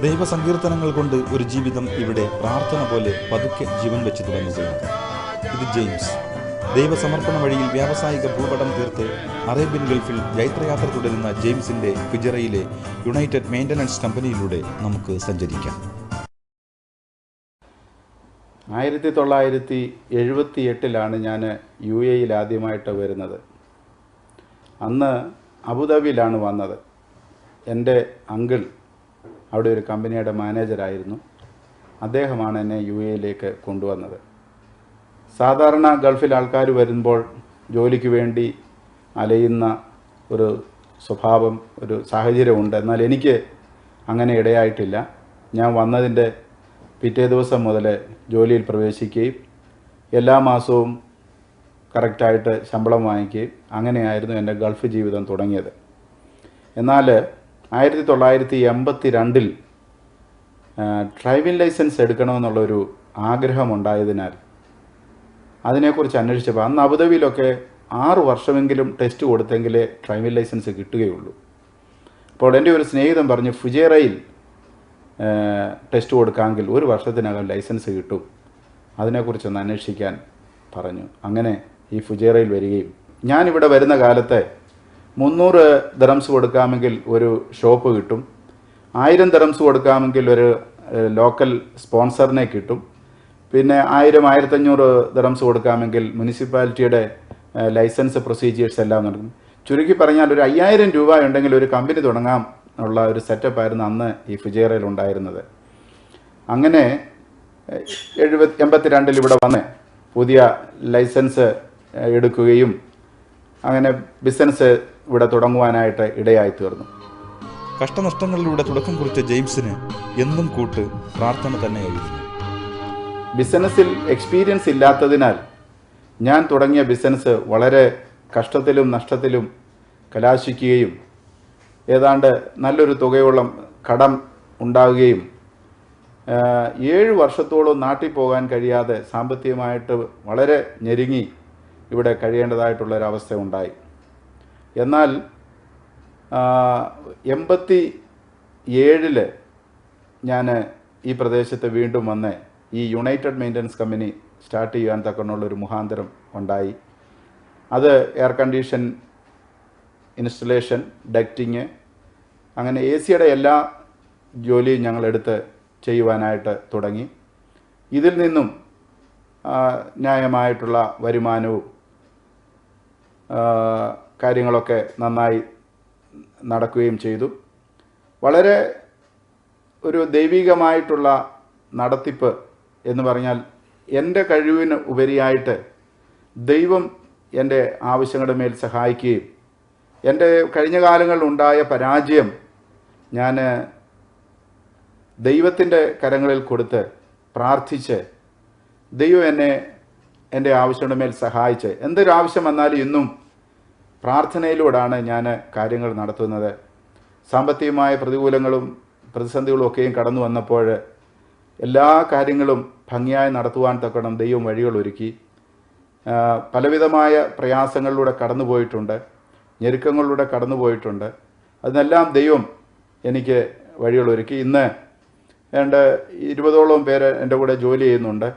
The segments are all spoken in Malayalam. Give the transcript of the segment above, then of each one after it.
ദൈവസങ്കീർത്തനങ്ങൾ കൊണ്ട് ഒരു ജീവിതം ഇവിടെ പ്രാർത്ഥന പോലെ പതുക്കെ ജീവൻ വെച്ച് തുടങ്ങുകയാണ്. ഇത് ജെയിംസ്. ദൈവസമർപ്പണ വഴിയിൽ വ്യാവസായിക ഭൂപടം തീർത്ത് അറേബ്യൻ ഗൾഫിൽ ജൈത്രയാത്ര തുടരുന്ന ജെയിംസിന്റെ ഫുജറയിലെ യുണൈറ്റഡ് മെയിൻ്റനൻസ് കമ്പനിയിലൂടെ നമുക്ക് സഞ്ചരിക്കാം. 1978 ഞാൻ UAE ആദ്യമായിട്ട് വരുന്നത്. അന്ന് അബുദാബിയിലാണ് വന്നത്. എൻ്റെ അങ്കിൾ അവിടെ ഒരു കമ്പനിയുടെ മാനേജറായിരുന്നു. അദ്ദേഹമാണ് എന്നെ UAE കൊണ്ടുവന്നത്. സാധാരണ ഗൾഫിൽ ആൾക്കാർ വരുമ്പോൾ ജോലിക്ക് വേണ്ടി അലയുന്ന ഒരു സ്വഭാവം, ഒരു സാഹചര്യമുണ്ട്. എന്നാൽ എനിക്ക് അങ്ങനെ ഇടയായിട്ടില്ല. ഞാൻ വന്നതിൻ്റെ പിറ്റേ ദിവസം മുതൽ ജോലിയിൽ പ്രവേശിക്കുകയും എല്ലാ മാസവും കറക്റ്റായിട്ട് ശമ്പളം വാങ്ങിക്കുകയും അങ്ങനെയായിരുന്നു എൻ്റെ ഗൾഫ് ജീവിതം തുടങ്ങിയത്. എന്നാൽ 1982 ഡ്രൈവിംഗ് ലൈസൻസ് എടുക്കണമെന്നുള്ളൊരു ആഗ്രഹമുണ്ടായതിനാൽ അതിനെക്കുറിച്ച് അന്വേഷിച്ചപ്പോൾ അന്ന് അബുദാബിയിലൊക്കെ 6 വർഷമെങ്കിലും ടെസ്റ്റ് കൊടുത്തെങ്കിലേ ഡ്രൈവിംഗ് ലൈസൻസ് കിട്ടുകയുള്ളൂ. അപ്പോൾ എൻ്റെ ഒരു സ്നേഹിതൻ പറഞ്ഞു, ഫുജൈറയിൽ ടെസ്റ്റ് കൊടുക്കാമെങ്കിൽ 1 വർഷത്തിനകം ലൈസൻസ് കിട്ടും, അതിനെക്കുറിച്ചൊന്ന് അന്വേഷിക്കാൻ പറഞ്ഞു. അങ്ങനെ ഈ ഫുജൈറയിൽ വരികയും ഞാനിവിടെ വരുന്ന കാലത്ത് 300 ദിറംസ് കൊടുക്കാമെങ്കിൽ ഒരു ഷോപ്പ് കിട്ടും, 1000 ദിറംസ് കൊടുക്കാമെങ്കിൽ ഒരു ലോക്കൽ സ്പോൺസറിനെ കിട്ടും, പിന്നെ 1000-1500 ദിറംസ് കൊടുക്കാമെങ്കിൽ മുനിസിപ്പാലിറ്റിയുടെ ലൈസൻസ് പ്രൊസീജിയേഴ്സ് എല്ലാം നടക്കും. ചുരുക്കി പറഞ്ഞാൽ ഒരു 5000 രൂപ ഉണ്ടെങ്കിൽ ഒരു കമ്പനി തുടങ്ങാം ഉള്ള ഒരു സെറ്റപ്പായിരുന്നു അന്ന് ഈ ഫുജൈറയിൽ ഉണ്ടായിരുന്നത്. അങ്ങനെ 82 ഇവിടെ വന്ന് പുതിയ ലൈസൻസ് എടുക്കുകയും അങ്ങനെ ബിസിനസ് ഇവിടെ തുടങ്ങുവാനായിട്ട് ഇടയായി തീർന്നു. കഷ്ടനഷ്ടങ്ങളിലൂടെ തുടക്കം കുറിച്ച ജെയിംസിന് എന്നും കൂട്ട് പ്രാർത്ഥന തന്നെയായിരുന്നു. ബിസിനസ്സിൽ എക്സ്പീരിയൻസ് ഇല്ലാത്തതിനാൽ ഞാൻ തുടങ്ങിയ ബിസിനസ് വളരെ കഷ്ടത്തിലും നഷ്ടത്തിലും കലാശിക്കുകയും ഏതാണ്ട് നല്ലൊരു തുകയോളം കടം ഉണ്ടാവുകയും 7 വർഷത്തോളം നാട്ടിൽ പോകാൻ കഴിയാതെ സാമ്പത്തികമായിട്ട് വളരെ ഞെരുങ്ങി ഇവിടെ കഴിയേണ്ടതായിട്ടുള്ളൊരവസ്ഥ ഉണ്ടായി. എന്നാൽ 87 ഞാൻ ഈ പ്രദേശത്ത് വീണ്ടും വന്ന് ഈ യുണൈറ്റഡ് മെയിൻ്റനൻസ് കമ്പനി സ്റ്റാർട്ട് ചെയ്യാൻ തക്കനുള്ളൊരു മുഖാന്തരം ഉണ്ടായി. അത് എയർ കണ്ടീഷൻ ഇൻസ്റ്റലേഷൻ, ഡക്റ്റിങ്, അങ്ങനെ AC-യുടെ എല്ലാ ജോലിയും ഞങ്ങളെടുത്ത് ചെയ്യുവാനായിട്ട് തുടങ്ങി. ഇതിൽ നിന്നും ന്യായമായിട്ടുള്ള വരുമാനവും കാര്യങ്ങളൊക്കെ നന്നായി നടക്കുകയും ചെയ്തു. വളരെ ഒരു ദൈവികമായിട്ടുള്ള നടത്തിപ്പ് എന്ന് പറഞ്ഞാൽ എൻ്റെ കഴിവിന് ഉപരിയായിട്ട് ദൈവം എൻ്റെ ആവശ്യങ്ങളുടെ മേൽ സഹായിക്കുകയും എൻ്റെ കഴിഞ്ഞ കാലങ്ങളിലുണ്ടായ പരാജയം ഞാൻ ദൈവത്തിൻ്റെ കരങ്ങളിൽ കൊടുത്ത് പ്രാർത്ഥിച്ച് ദൈവം എന്നെ എൻ്റെ ആവശ്യങ്ങളുടെ മേൽ സഹായിച്ച് എന്തൊരാവശ്യം വന്നാലും ഇന്നും പ്രാർത്ഥനയിലൂടെയാണ് ഞാൻ കാര്യങ്ങൾ നടത്തുന്നത്. സാമ്പത്തികമായ പ്രതികൂലങ്ങളും പ്രതിസന്ധികളും ഒക്കെയും കടന്നു വന്നപ്പോൾ എല്ലാ കാര്യങ്ങളും ഭംഗിയായി നടത്തുവാൻ തക്കണം ദൈവം വഴികൾ ഒരുക്കി. പലവിധമായ പ്രയാസങ്ങളിലൂടെ കടന്നു പോയിട്ടുണ്ട്, ഞെരുക്കങ്ങളിലൂടെ കടന്നു പോയിട്ടുണ്ട്. അതിനെല്ലാം ദൈവം എനിക്ക് വഴികൾ ഒരുക്കി. ഇന്ന് 20ഓളം പേര് എൻ്റെ കൂടെ ജോലി ചെയ്യുന്നുണ്ട്.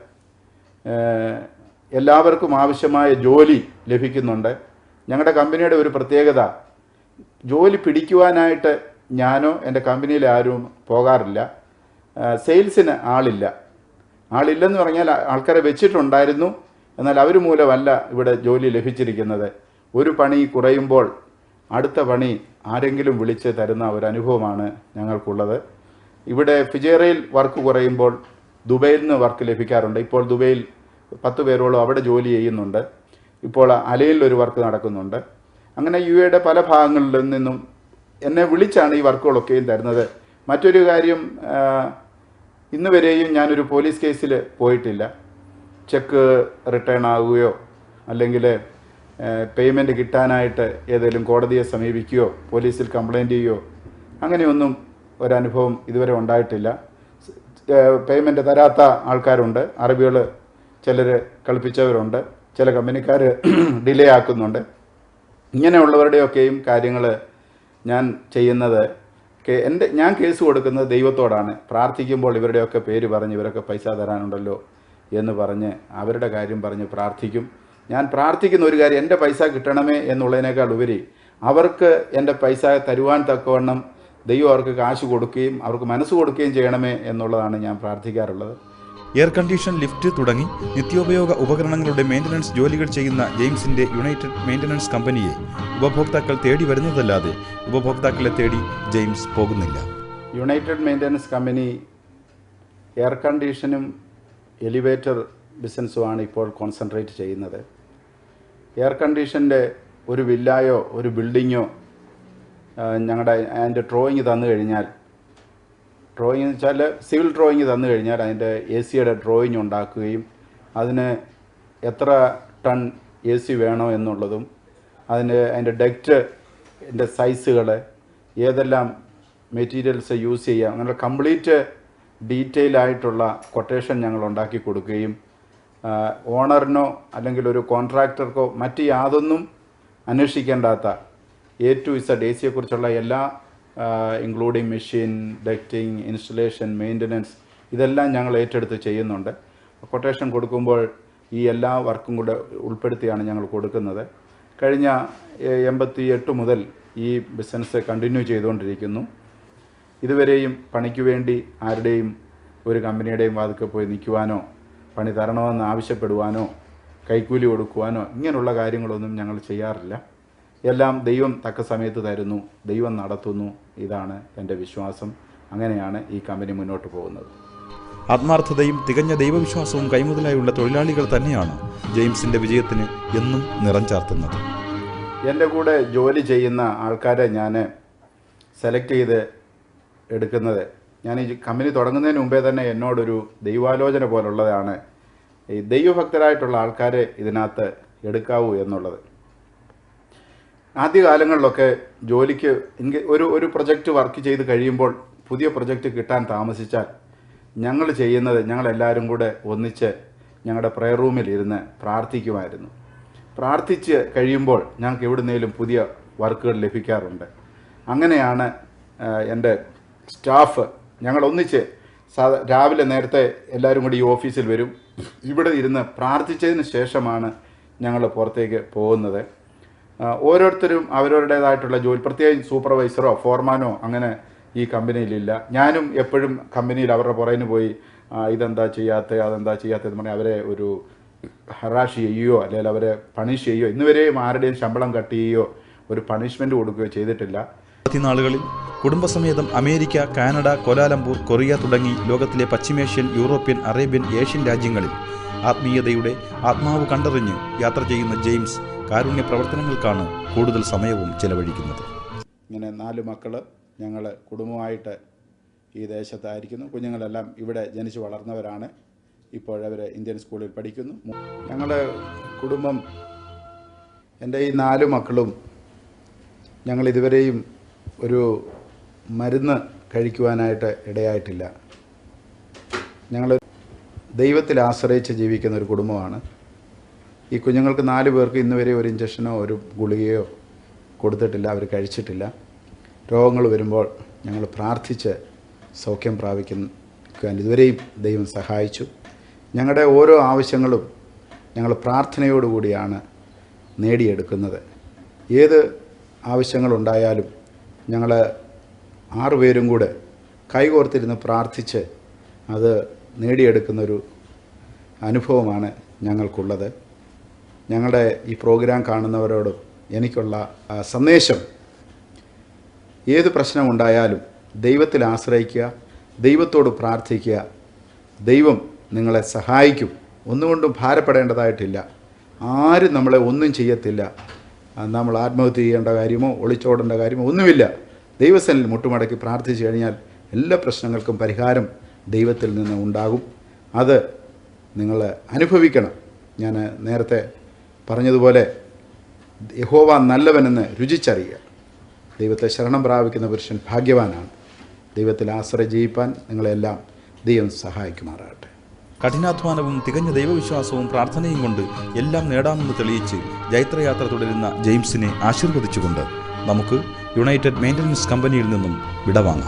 എല്ലാവർക്കും ആവശ്യമായ ജോലി ലഭിക്കുന്നുണ്ട്. ഞങ്ങളുടെ കമ്പനിയുടെ ഒരു പ്രത്യേകത, ജോലി പിടിക്കുവാനായിട്ട് ഞാനോ എൻ്റെ കമ്പനിയിലെ ആരും പോകാറില്ല. സെയിൽസിന് ആളില്ലെന്ന് പറഞ്ഞാൽ ആൾക്കാരെ വെച്ചിട്ടുണ്ടായിരുന്നു, എന്നാൽ അവർ മൂലമല്ല ഇവിടെ ജോലി ലഭിച്ചിരിക്കുന്നത്. ഒരു പണി കുറയുമ്പോൾ അടുത്ത പണി ആരെങ്കിലും വിളിച്ച് തരുന്ന ഒരു അനുഭവമാണ് ഞങ്ങൾക്കുള്ളത്. ഇവിടെ ഫുജൈറയിൽ വർക്ക് കുറയുമ്പോൾ ദുബൈയിൽ നിന്ന് വർക്ക് ലഭിക്കാറുണ്ട്. ഇപ്പോൾ ദുബൈയിൽ 10 പേരോളം അവിടെ ജോലി ചെയ്യുന്നുണ്ട്. ഇപ്പോൾ അലയിൽ ഒരു വർക്ക് നടക്കുന്നുണ്ട്. അങ്ങനെ UAE പല ഭാഗങ്ങളിൽ നിന്നും എന്നെ വിളിച്ചാണ് ഈ വർക്കുകളൊക്കെയും തരുന്നത്. മറ്റൊരു കാര്യം, ഇന്ന് വരെയും ഞാനൊരു പോലീസ് കേസിൽ പോയിട്ടില്ല. ചെക്ക് റിട്ടേൺ ആവുകയോ അല്ലെങ്കിൽ പേയ്മെൻറ്റ് കിട്ടാനായിട്ട് ഏതെങ്കിലും കോടതിയെ സമീപിക്കുകയോ പോലീസിൽ കംപ്ലയിൻ്റ് ചെയ്യുകയോ അങ്ങനെയൊന്നും ഒരനുഭവം ഇതുവരെ ഉണ്ടായിട്ടില്ല. പേയ്മെൻറ്റ് തരാത്ത ആൾക്കാരുണ്ട്, അറബികൾ ചിലർ കളിപ്പിച്ചവരുണ്ട്, ചില കമ്പനിക്കാർ ഡിലേ ആക്കുന്നുണ്ട്. ഇങ്ങനെയുള്ളവരുടെയൊക്കെയും കാര്യങ്ങൾ ഞാൻ ചെയ്യുന്നത് ഞാൻ കേസ് കൊടുക്കുന്നത് ദൈവത്തോടാണ്. പ്രാർത്ഥിക്കുമ്പോൾ ഇവരുടെയൊക്കെ പേര് പറഞ്ഞ് ഇവരൊക്കെ പൈസ തരാനുണ്ടല്ലോ എന്ന് പറഞ്ഞ് അവരുടെ കാര്യം പറഞ്ഞ് പ്രാർത്ഥിക്കും. ഞാൻ പ്രാർത്ഥിക്കുന്ന ഒരു കാര്യം, എൻ്റെ പൈസ കിട്ടണമേ എന്നുള്ളതിനേക്കാൾ ഉപരി അവർക്ക് എൻ്റെ പൈസ തരുവാൻ തക്കവണ്ണം ദൈവം അവർക്ക് കാശ് കൊടുക്കുകയും അവർക്ക് മനസ്സ് കൊടുക്കുകയും ചെയ്യണമേ എന്നുള്ളതാണ് ഞാൻ പ്രാർത്ഥിക്കാറുള്ളത്. എയർ കണ്ടീഷൻ, ലിഫ്റ്റ് തുടങ്ങി നിത്യോപയോഗ ഉപകരണങ്ങളുടെ മെയിൻ്റനൻസ് ജോലികൾ ചെയ്യുന്ന ജെയിംസിൻ്റെ യുണൈറ്റഡ് മെയിൻ്റനൻസ് കമ്പനിയെ ഉപഭോക്താക്കൾ തേടി വരുന്നതല്ലാതെ ഉപഭോക്താക്കളെ തേടി ജെയിംസ് പോകുന്നില്ല. യുണൈറ്റഡ് മെയിൻ്റനൻസ് കമ്പനി എയർ കണ്ടീഷനും എലിവേറ്റർ ബിസിനസ്സുമാണ് ഇപ്പോൾ കോൺസെൻട്രേറ്റ് ചെയ്യുന്നത്. എയർ കണ്ടീഷൻ്റെ ഒരു വില്ലായോ ഒരു ബിൽഡിങ്ങോ ഞങ്ങളുടെ അതിൻ്റെ ഡ്രോയിങ് തന്നു കഴിഞ്ഞാൽ, ഡ്രോയിങ് എന്ന് വെച്ചാൽ സിവിൽ ഡ്രോയിങ് തന്നു കഴിഞ്ഞാൽ അതിൻ്റെ AC-യുടെ ഡ്രോയിങ് ഉണ്ടാക്കുകയും അതിന് എത്ര ടൺ AC വേണോ എന്നുള്ളതും അതിൻ്റെ ഡക്റ്റിൻ്റെ സൈസുകൾ, ഏതെല്ലാം മെറ്റീരിയൽസ് യൂസ് ചെയ്യാം, അങ്ങനെ കംപ്ലീറ്റ് ഡീറ്റെയിൽ ആയിട്ടുള്ള കൊട്ടേഷൻ ഞങ്ങൾ ഉണ്ടാക്കി കൊടുക്കുകയും ഓണറിനോ അല്ലെങ്കിൽ ഒരു കോൺട്രാക്ടർക്കോ മറ്റ് യാതൊന്നും അന്വേഷിക്കേണ്ടാത്ത A to Z AC-യെക്കുറിച്ചുള്ള എല്ലാ including machine, ducting, installation, maintenance ഇതെല്ലാം ഞങ്ങൾ ഏറ്റെടുത്ത് ചെയ്യുന്നുണ്ട്. കൊട്ടേഷൻ കൊടുക്കുമ്പോൾ ഈ എല്ലാ വർക്കും കൂടെ ഉൾപ്പെടുത്തിയാണ് ഞങ്ങൾ കൊടുക്കുന്നത്. കഴിഞ്ഞ 88 മുതൽ ഈ ബിസിനസ് കണ്ടിന്യൂ ചെയ്തുകൊണ്ടിരിക്കുന്നു. ഇതുവരെയും പണിക്ക് വേണ്ടി ആരുടെയും ഒരു കമ്പനിയുടെയും വാതിൽക്കൽ പോയി നിൽക്കുവാനോ പണി തരണമെന്ന് ആവശ്യപ്പെടുവാനോ കൈക്കൂലി കൊടുക്കുവാനോ ഇങ്ങനെയുള്ള കാര്യങ്ങളൊന്നും ഞങ്ങൾ ചെയ്യാറില്ല. എല്ലാം ദൈവം തക്ക സമയത്ത് തരുന്നു, ദൈവം നടത്തുന്നു. ഇതാണ് എൻ്റെ വിശ്വാസം. അങ്ങനെയാണ് ഈ കമ്പനി മുന്നോട്ട് പോകുന്നത്. ആത്മാർത്ഥതയും തികഞ്ഞ ദൈവവിശ്വാസവും കൈമുതലായുള്ള തൊഴിലാളികൾ തന്നെയാണ് ജെയിംസിൻ്റെ വിജയത്തിന് എന്നും നിറം ചാർത്തുന്നത്. എൻ്റെ കൂടെ ജോലി ചെയ്യുന്ന ആൾക്കാരെ ഞാൻ സെലക്ട് ചെയ്ത് എടുക്കുന്നത്, ഞാൻ ഈ കമ്പനി തുടങ്ങുന്നതിന് മുമ്പേ തന്നെ എന്നോടൊരു ദൈവാലോചന പോലുള്ളതാണ് ഈ ദൈവഭക്തരായിട്ടുള്ള ആൾക്കാരെ ഇതിനകത്ത് എടുക്കാവൂ എന്നുള്ളത്. ആദ്യകാലങ്ങളിലൊക്കെ ജോലിക്ക് ഒരു പ്രൊജക്റ്റ് വർക്ക് ചെയ്ത് കഴിയുമ്പോൾ പുതിയ പ്രൊജക്റ്റ് കിട്ടാൻ താമസിച്ചാൽ ഞങ്ങൾ ചെയ്യുന്നത്, ഞങ്ങളെല്ലാവരും കൂടെ ഒന്നിച്ച് ഞങ്ങളുടെ പ്രെയർ റൂമിൽ ഇരുന്ന് പ്രാർത്ഥിക്കുമായിരുന്നു. പ്രാർത്ഥിച്ച് കഴിയുമ്പോൾ ഞങ്ങൾക്ക് എവിടുന്നേലും പുതിയ വർക്കുകൾ ലഭിക്കാറുണ്ട്. അങ്ങനെയാണ് എൻ്റെ സ്റ്റാഫ് ഞങ്ങൾ ഒന്നിച്ച് രാവിലെ നേരത്തെ എല്ലാവരും കൂടി ഈ ഓഫീസിൽ വരും. ഇവിടെ ഇരുന്ന് പ്രാർത്ഥിച്ചതിന് ശേഷമാണ് ഞങ്ങൾ പുറത്തേക്ക് പോകുന്നത്. ഓരോരുത്തരും അവരവരുടേതായിട്ടുള്ള ജോലി, പ്രത്യേകിച്ച് സൂപ്പർവൈസറോ ഫോർമാനോ അങ്ങനെ ഈ കമ്പനിയിലില്ല. ഞാനും എപ്പോഴും കമ്പനിയിൽ അവരുടെ പുറകിന് പോയി ഇതെന്താ ചെയ്യാത്ത അതെന്താ ചെയ്യാത്തതെന്ന് പറഞ്ഞാൽ അവരെ ഒരു ഹറാഷ് ചെയ്യുകയോ അല്ലെങ്കിൽ അവരെ പണിഷ് ചെയ്യുകയോ ഇന്നുവരെയും ആരുടെയും ശമ്പളം കട്ട് ചെയ്യുകയോ ഒരു പണിഷ്മെൻ്റ് കൊടുക്കുകയോ ചെയ്തിട്ടില്ല. നാളുകളിൽ കുടുംബസമേതം അമേരിക്ക, കാനഡ, കോലാലംപൂർ, കൊറിയ തുടങ്ങി ലോകത്തിലെ പശ്ചിമേഷ്യൻ, യൂറോപ്യൻ, അറേബ്യൻ, ഏഷ്യൻ രാജ്യങ്ങളിൽ ആത്മീയതയുടെ ആത്മാവ് കണ്ടറിഞ്ഞ് യാത്ര ചെയ്യുന്ന ജെയിംസ് കാരുണ്യ പ്രവർത്തനങ്ങൾക്കാണ് കൂടുതൽ സമയവും ചെലവഴിക്കുന്നത്. ഇങ്ങനെ 4 മക്കൾ ഞങ്ങൾ കുടുംബമായിട്ട് ഈ ദേശത്തായിരിക്കുന്നു. കുഞ്ഞുങ്ങളെല്ലാം ഇവിടെ ജനിച്ചു വളർന്നവരാണ്. ഇപ്പോഴവർ ഇന്ത്യൻ സ്കൂളിൽ പഠിക്കുന്നു. ഞങ്ങളുടെ കുടുംബം, എൻ്റെ ഈ 4 മക്കളും ഞങ്ങൾ ഇതുവരെയും ഒരു മരുന്ന് കഴിക്കുവാനായിട്ട് ഇടയായിട്ടില്ല. ഞങ്ങൾ ദൈവത്തിൽ ആശ്രയിച്ച് ജീവിക്കുന്ന ഒരു കുടുംബമാണ്. ഈ കുഞ്ഞുങ്ങൾക്ക് 4 പേർക്ക് ഇന്ന് വരെ ഒരു ഇഞ്ചക്ഷനോ ഒരു ഗുളികയോ കൊടുത്തിട്ടില്ല, അവർ കഴിച്ചിട്ടില്ല. രോഗങ്ങൾ വരുമ്പോൾ ഞങ്ങൾ പ്രാർത്ഥിച്ച് സൗഖ്യം പ്രാപിക്കാൻ ഇതുവരെയും ദൈവം സഹായിച്ചു. ഞങ്ങളുടെ ഓരോ ആവശ്യങ്ങളും ഞങ്ങൾ പ്രാർത്ഥനയോടുകൂടിയാണ് നേടിയെടുക്കുന്നത്. ഏത് ആവശ്യങ്ങളുണ്ടായാലും ഞങ്ങൾ 6 പേരും കൂടെ കൈകോർത്തിരുന്ന് പ്രാർത്ഥിച്ച് അത് നേടിയെടുക്കുന്നൊരു അനുഭവമാണ് ഞങ്ങൾക്കുള്ളത്. ഞങ്ങളുടെ ഈ പ്രോഗ്രാം കാണുന്നവരോടും എനിക്കുള്ള സന്ദേശം, ഏത് പ്രശ്നമുണ്ടായാലും ദൈവത്തിൽ ആശ്രയിക്കുക, ദൈവത്തോട് പ്രാർത്ഥിക്കുക. ദൈവം നിങ്ങളെ സഹായിക്കും. ഒന്നുകൊണ്ടും ഭാരപ്പെടേണ്ടതായിട്ടില്ല. ആരും നമ്മളെ ഒന്നും ചെയ്യത്തില്ല. നമ്മൾ ആത്മഹത്യ ചെയ്യേണ്ട കാര്യമോ ഒളിച്ചോടേണ്ട കാര്യമോ ഒന്നുമില്ല. ദൈവസന്നിധിയിൽ മുട്ടുമടക്കി പ്രാർത്ഥിച്ചു കഴിഞ്ഞാൽ എല്ലാ പ്രശ്നങ്ങൾക്കും പരിഹാരം ദൈവത്തിൽ നിന്ന് ഉണ്ടാകും. അത് നിങ്ങൾ അനുഭവിക്കണം. ഞാൻ നേരത്തെ പറഞ്ഞതുപോലെ യഹോവ നല്ലവനെന്ന് രുചിച്ചറിയുക. ദൈവത്തെ ശരണം പ്രാപിക്കുന്ന പുരുഷൻ ഭാഗ്യവാനാണ്. ദൈവത്തിൽ ആശ്രയം ജീവിപ്പാൻ നിങ്ങളെല്ലാം ദൈവം സഹായിക്കുമാറാകട്ടെ. കഠിനാധ്വാനവും തികഞ്ഞ ദൈവവിശ്വാസവും പ്രാർത്ഥനയും കൊണ്ട് എല്ലാം നേടാമെന്ന് തെളിയിച്ച് ജൈത്രയാത്ര തുടരുന്ന ജെയിംസിനെ ആശീർവദിച്ചുകൊണ്ട് നമുക്ക് യുണൈറ്റഡ് മെയിൻ്റനൻസ് കമ്പനിയിൽ നിന്നും വിടവാങ്ങാം.